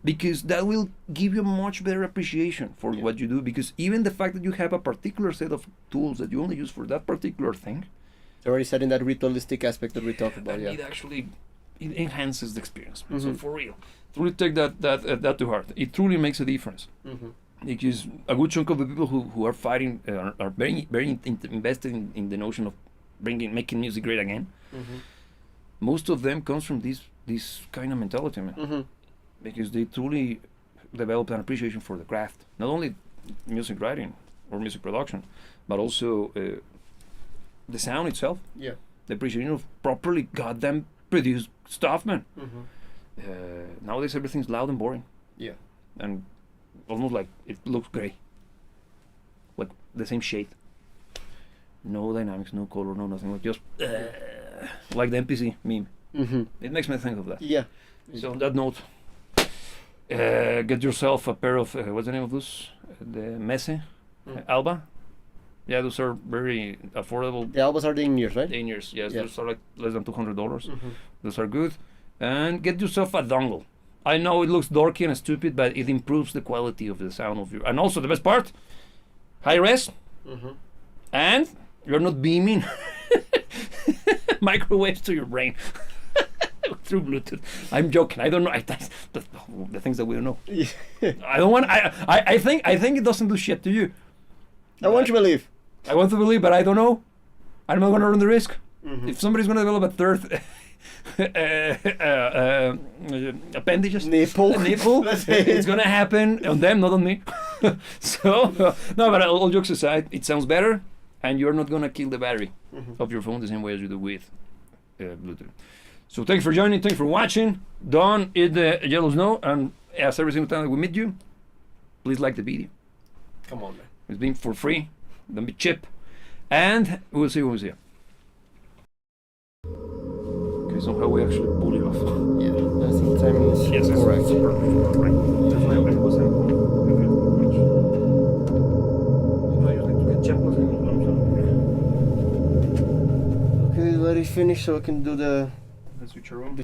because that will give you a much better appreciation for what you do. Because even the fact that you have a particular set of tools that you only use for that particular thing, it's already setting that ritualistic aspect that we talked about. And it enhances the experience. So for real, truly take that to heart. It truly makes a difference. Because a good chunk of the people who are fighting are very invested in the notion of making music great again. Most of them comes from this kind of mentality, man. Because they truly developed an appreciation for the craft, not only music writing or music production, but also the sound itself. Yeah. The appreciation of properly goddamn produced stuff, man. Nowadays everything's loud and boring. Yeah. And almost like it looks great. Like the same shade. No dynamics, no color, no nothing. Like just like the NPC meme. It makes me think of that. Yeah. So on that note, get yourself a pair of what's the name of those? The Messe Alba. Yeah, those are very affordable. The Albas are the in-ears, right? The in-ears, yes. Those are like less than $200. Those are good. And get yourself a dongle. I know it looks dorky and stupid, but it improves the quality of the sound of your. And also the best part, high res, and you're not beaming microwaves to your brain through Bluetooth. I'm joking. I don't know. The things that we don't know. I don't want. I think it doesn't do shit to you. I want to believe. I want to believe, but I don't know. I'm not going to run the risk. If somebody's going to develop a third appendages, nipple, it's going to happen on them, not on me. So, no, but all jokes aside, it sounds better, and you're not going to kill the battery of your phone the same way as you do with Bluetooth. So thanks for joining, thanks for watching. Don't eat the yellow snow, and as every single time that we meet you, please like the video. Come on, man. It's been for free. Don't be cheap. And we'll see you when we see you. Okay, somehow we actually pull it off. Yeah, I think the timing is correct. Perfect. Right. Okay, let it finish so I can do the switch around.